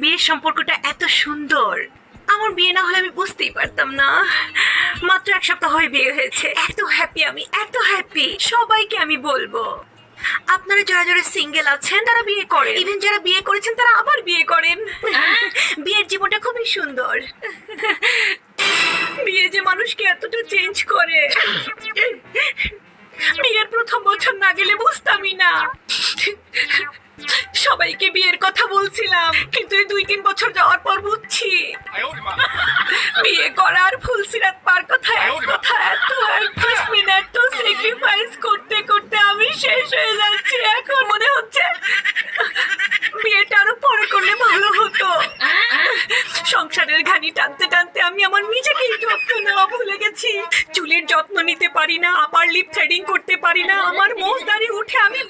বিয়ের সম্পর্কটা এত সুন্দর। আমার বিয়ে না হলে আমি বুঝতেই পারতাম না। মাত্র 1 সপ্তাহ হয়ে বিয়ে হয়েছে। এত হ্যাপি আমি, এত হ্যাপি। সবাইকে আমি বলবো, আপনারা যারা যারা সিঙ্গেল আছেন তারা বিয়ে করেন, ইভেন যারা বিয়ে করেছেন তারা আবার বিয়ে করেন। বিয়ের জীবনটা খুবই সুন্দর। বিয়ে যে মানুষকে এতটা চেঞ্জ করে, বিয়ের প্রথম বছর না গেলে বুঝতামই না। সবাইকে বিয়ের কথা বলছিলাম, কিন্তু এই 2-3 বছর যাওয়ার পর বুঝছি বিয়ে করার ফুলসিরাত পার কথা এক কথা এত এত স্যাক্রিফাইস করতে করতে আমি শেষ হয়ে যাচ্ছি। এখন মনে হচ্ছে বিয়েটা আরো পরে করলে ভালো হতো। সংসারের ঘানি টানতে টানতে আমি আমার নিজেকেই যত্ন নেওয়া ভুলে গেছি। চুলের যত্ন নিতে পারি না, আপার লিপ থ্রেডিং করতে পারি না, আমার মোজ দাড়ি উঠে আমি